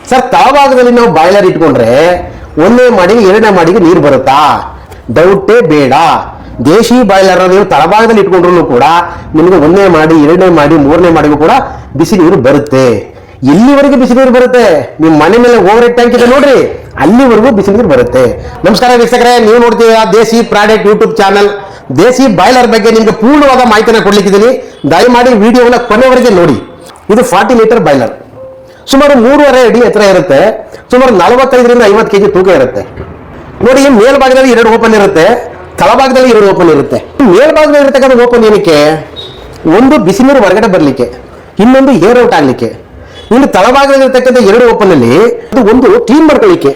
Sir, ತಳಭಾಗದಲ್ಲಿ ನಾವು boiler ಇಟ್ಕೊಂಡ್ರೆ ಒಂದನೇ ಮಾಡಿಗೆ ಎರಡನೇ ಮಾಡಿಗೆ ನೀರು ಬರುತ್ತಾ? ಡೌಟೇ ಬೇಡ. ದೇಶಿ ಬಾಯ್ಲರ್ ನೀವು ತಳಭಾಗದಲ್ಲಿ ಇಟ್ಕೊಂಡ್ರು ಕೂಡ ನಿಮಗೆ ಒಂದನೇ ಮಾಡಿ, ಎರಡನೇ ಮಾಡಿ, ಮೂರನೇ ಮಾಡಿಗೂ ಕೂಡ ಬಿಸಿ ನೀರು ಬರುತ್ತೆ. ಎಲ್ಲಿವರೆಗೆ ಬಿಸಿ ನೀರು ಬರುತ್ತೆ? ನಿಮ್ಮ ಮನೆ ಮೇಲೆ ಓವರ್ ಹೆಡ್ ಟ್ಯಾಂಕ್ ಇದೆ ನೋಡ್ರಿ, ಅಲ್ಲಿವರೆಗೂ ಬಿಸಿ ನೀರು ಬರುತ್ತೆ. ನಮಸ್ಕಾರ ವೀಕ್ಷಕರೇ, ನೀವು ನೋಡ್ತೀರಾ ದೇಸಿ ಪ್ರಾಡಕ್ಟ್ ಯೂಟ್ಯೂಬ್ ಚಾನಲ್. ದೇಸಿ ಬಾಯ್ಲರ್ ಬಗ್ಗೆ ನಿಮಗೆ ಪೂರ್ಣವಾದ ಮಾಹಿತಿನ ಕೊಡ್ಲಿಕ್ಕಿದ್ದೀನಿ. ದಯಮಾಡಿ ವಿಡಿಯೋನ ಕೊನೆವರೆಗೆ ನೋಡಿ. ಇದು 40 ಲೀಟರ್ ಬಾಯ್ಲರ್, ಸುಮಾರು 3.5 ಅಡಿ ಎತ್ತರ ಇರುತ್ತೆ, ಸುಮಾರು 45ರಿಂದ 50 kg ತೂಕ ಇರುತ್ತೆ. ನೋಡಿ, ಮೇಲ್ಭಾಗದಲ್ಲಿ 2 ಓಪನ್ ಇರುತ್ತೆ, ತಳಭಾಗದಲ್ಲಿ 2 ಓಪನ್ ಇರುತ್ತೆ. ಮೇಲ್ಭಾಗದಲ್ಲಿ ಇರತಕ್ಕಂಥ ಓಪನ್ ಏನಕ್ಕೆ? ಒಂದು ಬಿಸಿ ನೀರು ಹೊರಗಡೆ ಬರಲಿಕ್ಕೆ, ಇನ್ನೊಂದು ಏರ್ ಔಟ್ ಆಗ್ಲಿಕ್ಕೆ. ಇನ್ನು ತಳಭಾಗದಲ್ಲಿ ಇರತಕ್ಕಂಥ 2 ಓಪನ್ ಅಲ್ಲಿ ಒಂದು ಕ್ಲೀನ್ ಮಾಡ್ಕೊಳ್ಳಿಕ್ಕೆ.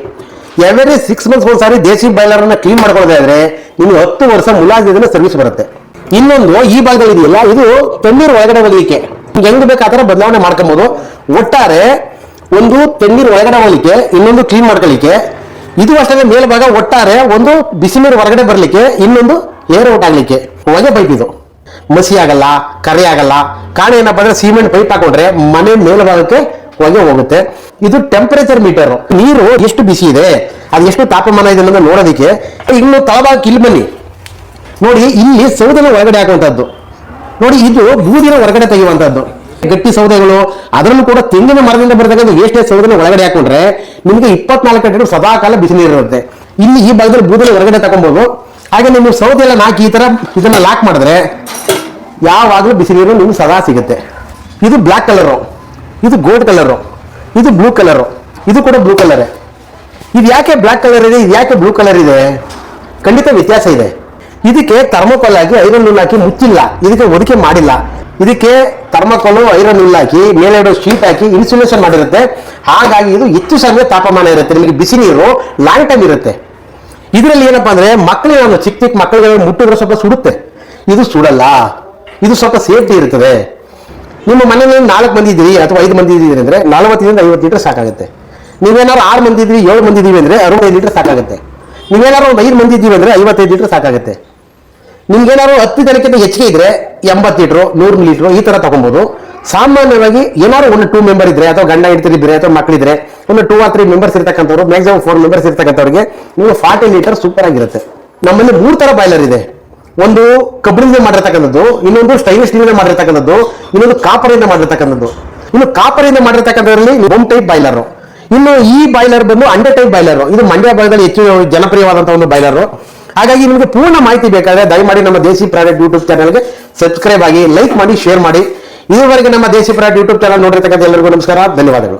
ಎವರಿ 6 months ಒಂದ್ಸಾರಿ ದೇಸಿ ಬಾಯ್ಲರ್ ಅನ್ನ ಕ್ಲೀನ್ ಮಾಡ್ಕೊಳ್ಳೋದೇ ಆದ್ರೆ ನಿಮ್ಗೆ 10 ವರ್ಷ ಮುಲಾಜಿನ ಸರ್ವಿಸ್ ಬರುತ್ತೆ. ಇನ್ನೊಂದು ಈ ಭಾಗದಲ್ಲಿ ಇದೆಯಲ್ಲ, ಇದು ತಣ್ಣೀರು ಒಳಗಡೆ ಹೋಗ್ಲಿಕ್ಕೆ ಹೆಂಗ್ ಬೇಕು ಆ ಥರ ಬದಲಾವಣೆ ಮಾಡ್ಕೊಬಹುದು. ಒಟ್ಟಾರೆ ಒಂದು ತಣ್ಣೀರು ಒಳಗಡೆ ಹೋಗ್ಲಿಕ್ಕೆ, ಇನ್ನೊಂದು ಕ್ಲೀನ್ ಮಾಡ್ಕೊಳ್ಳಿಕ್ಕೆ. ಇದು ಅಷ್ಟೇ ಮೇಲ್ಭಾಗ. ಒಟ್ಟಾರೆ ಒಂದು ಬಿಸಿ ನೀರು ಹೊರಗಡೆ ಬರ್ಲಿಕ್ಕೆ, ಇನ್ನೊಂದು ಏರ್ ಔಟ್ ಆಗ್ಲಿಕ್ಕೆ. ಹೊಗೆ ಪೈಪ್ ಇದು, ಮಸಿ ಆಗಲ್ಲ, ಕರೆ ಆಗಲ್ಲ. ಕಾರಣ ಏನಪ್ಪ ಅಂದ್ರೆ ಸಿಮೆಂಟ್ ಪೈಪ್ ಹಾಕೊಂಡ್ರೆ ಮನೆ ಮೇಲ್ಭಾಗಕ್ಕೆ ಹೊಗೆ ಹೋಗುತ್ತೆ. ಇದು ಟೆಂಪರೇಚರ್ ಮೀಟರ್. ನೀರು ಎಷ್ಟು ಬಿಸಿ ಇದೆ, ಅದು ಎಷ್ಟು ತಾಪಮಾನ ಇದೆ ಅನ್ನೋದನ್ನ ನೋಡೋದಕ್ಕೆ. ಇನ್ನು ತಳಭಾಗಕ್ಕೆ ಇಲ್ಲಿ ಬನ್ನಿ ನೋಡಿ, ಇಲ್ಲಿ ಸೌದೆನ ಒಳಗಡೆ ಹಾಕುವಂಥದ್ದು ನೋಡಿ. ಇದು ಬೂದಿನ ಹೊರಗಡೆ ತೆಗೆಯುವಂಥದ್ದು. ಗಟ್ಟಿ ಸೌದೆಗಳು, ಅದರಲ್ಲೂ ಕೂಡ ತೆಂಗಿನ ಮರದಿಂದ ಬರ್ತಕ್ಕಂಥ ವೇಸ್ಟೇಜ್ ಸೌದೆನ ಒಳಗಡೆ ಹಾಕೊಂಡ್ರೆ ನಿಮಗೆ 24 ಗಂಟೆ ಸದಾ ಕಾಲ ಬಿಸಿ ನೀರು ಇರುತ್ತೆ. ಇಲ್ಲಿ ಈ ಭಾಗದಲ್ಲಿ ಬೂದಿನ ಹೊರಗಡೆ ತಗೊಬಹುದು. ಹಾಗೆ ನೀವು ಸೌದೆ ಎಲ್ಲ ಹಾಕಿ ಈ ತರ ಇದನ್ನ ಲಾಕ್ ಮಾಡಿದ್ರೆ ಯಾವಾಗಲೂ ಬಿಸಿ ನೀರು ನಿಮ್ಗೆ ಸದಾ ಸಿಗುತ್ತೆ. ಇದು ಬ್ಲಾಕ್ ಕಲರು, ಇದು ಗೋಲ್ಡ್ ಕಲರು, ಇದು ಬ್ಲೂ ಕಲರು, ಇದು ಕೂಡ ಬ್ಲೂ ಕಲರ್. ಇದು ಯಾಕೆ ಬ್ಲಾಕ್ ಕಲರ್ ಇದೆ, ಇದು ಯಾಕೆ ಬ್ಲೂ ಕಲರ್ ಇದೆ? ಖಂಡಿತ ವ್ಯತ್ಯಾಸ ಇದೆ. ಇದಕ್ಕೆ ಥರ್ಮೋಕೋಲ್ ಆಗಿ ಐರನ್ ನೂಲ್ ಹಾಕಿ ಮುಚ್ಚಿಲ್ಲ, ಇದಕ್ಕೆ ಒದಿಕೆ ಮಾಡಿಲ್ಲ. ಇದಕ್ಕೆ ಥರ್ಮೋಕೋಲು ಐರನ್ ನೂಲ್ ಹಾಕಿ ಮೇಲೆ ಶೀಟ್ ಹಾಕಿ ಇನ್ಸುಲೇಷನ್ ಮಾಡಿರುತ್ತೆ. ಹಾಗಾಗಿ ಇದು ಹೆಚ್ಚು ಸಮಯ ತಾಪಮಾನ ಇರುತ್ತೆ, ನಿಮಗೆ ಬಿಸಿ ನೀರು ಲಾಂಗ್ ಟೈಮ್ ಇರುತ್ತೆ. ಇದರಲ್ಲಿ ಏನಪ್ಪಾ ಅಂದ್ರೆ ಮಕ್ಕಳಿಗೆ, ನಾನು ಚಿಕ್ಕ ಚಿಕ್ಕ ಮಕ್ಕಳಿಗೆ ಮುಟ್ಟಿದ್ರೆ ಸ್ವಲ್ಪ ಸುಡುತ್ತೆ, ಇದು ಸುಡಲ್ಲ. ಇದು ಸ್ವಲ್ಪ ಸೇಫ್ಟಿ ಇರ್ತದೆ. ನಿಮ್ಮ ಮನೆಯಲ್ಲಿ 4 ಮಂದಿ ಇದ್ದೀರಿ ಅಥವಾ 5 ಮಂದಿ ಇದ್ದೀರಿ ಅಂದ್ರೆ 40ರಿಂದ 50 ಲೀಟರ್ ಸಾಕಾಗುತ್ತೆ. ನೀವೇನಾದ್ರು 6 ಮಂದಿ ಇದ್ದೀವಿ, 7 ಮಂದಿ ಇದ್ದೀವಿ ಅಂದ್ರೆ 65 ಲೀಟರ್ ಸಾಕಾಗುತ್ತೆ. ನೀವೇನಾದ್ರು ಒಂದು 5 ಮಂದಿ ಇದ್ದೀವಿ ಅಂದ್ರೆ 55 ಲೀಟರ್ ಸಾಕಾಗುತ್ತೆ. ನಿಮ್ಗೇನಾದ್ರು 10 ಜನಕ್ಕಿಂತ ಹೆಚ್ಚಿಗೆ ಇದ್ರೆ 80 ಲೀಟರ್, 100 ಲೀಟರ್ ಈ ತರ ತಗೊಬಹುದು. ಸಾಮಾನ್ಯವಾಗಿ ಏನಾದ್ರು ಒಂದು 2 ಮೆಂಬರ್ ಇದ್ರೆ ಅಥವಾ ಗಂಡ ಹೆಂಡತಿ ಇದ್ರೆ ಅಥವಾ ಮಕ್ಕಳಿದ್ರೆ ಒಂದು 2 or 3 ಮೆಂಬರ್ಸ್ ಇರ್ತಕ್ಕಂಥವ್ರು, ಮ್ಯಾಕ್ಸಿಮಮ್ 4 ಮೆಂಬರ್ಸ್ ಇರ್ತಕ್ಕಂಥವ್ರಿಗೆ ನೀವು 40 ಲೀಟರ್ ಸೂಪರ್ ಆಗಿರುತ್ತೆ. ನಮ್ಮಲ್ಲಿ 3 ತರ ಬಾಯ್ಲರ್ ಇದೆ. ಒಂದು ಕಬ್ಬಿಣದಿಂದ ಮಾಡಿರ್ತಕ್ಕಂಥದ್ದು, ಇನ್ನೊಂದು ಸ್ಟೈನ್ಲೆಸ್ ಸ್ಟೀಲ್ ಮಾಡಿರ್ತಕ್ಕಂಥದ್ದು, ಇನ್ನೊಂದು ಕಾಪರ್ ಇಂದ ಮಾಡಿರ್ತಕ್ಕಂಥದ್ದು. ಇನ್ನು ಕಾಪರ್ ಇಂದ ಮಾಡಿರ್ತಕ್ಕಂಥದ್ರಲ್ಲಿ ಹೋಮ್ ಟೈಪ್ ಬಾಯ್ಲರ್. ಇನ್ನು ಈ ಬಾಯ್ಲರ್ ಬಂದು ಅಂಡರ್ ಟೈಪ್ ಬಾಯ್ಲರ್. ಇದು ಮಂಡ್ಯ ಭಾಗದಲ್ಲಿ ಹೆಚ್ಚು ಜನಪ್ರಿಯವಾದಂತಹ ಒಂದು ಬಾಯ್ಲರ್. ಹಾಗಾಗಿ ನಿಮಗೆ ಪೂರ್ಣ ಮಾಹಿತಿ ಬೇಕಾದ್ರೆ ದಯಮಾಡಿ ನಮ್ಮ ದೇಸಿ ಪ್ರಾಡಕ್ಟ್ ಯೂಟ್ಯೂಬ್ ಚಾನಲ್ಗೆ ಸಬ್ಸ್ಕ್ರೈಬ್ ಆಗಿ, ಲೈಕ್ ಮಾಡಿ, ಶೇರ್ ಮಾಡಿ. ಇದುವರೆಗೆ ನಮ್ಮ ದೇಸಿ ಪ್ರಾಡಕ್ಟ್ ಯೂಟ್ಯೂಬ್ ಚಾನಲ್ ನೋಡಿರ್ತಕ್ಕಂಥ ಎಲ್ಲರಿಗೂ ನಮಸ್ಕಾರ, ಧನ್ಯವಾದಗಳು.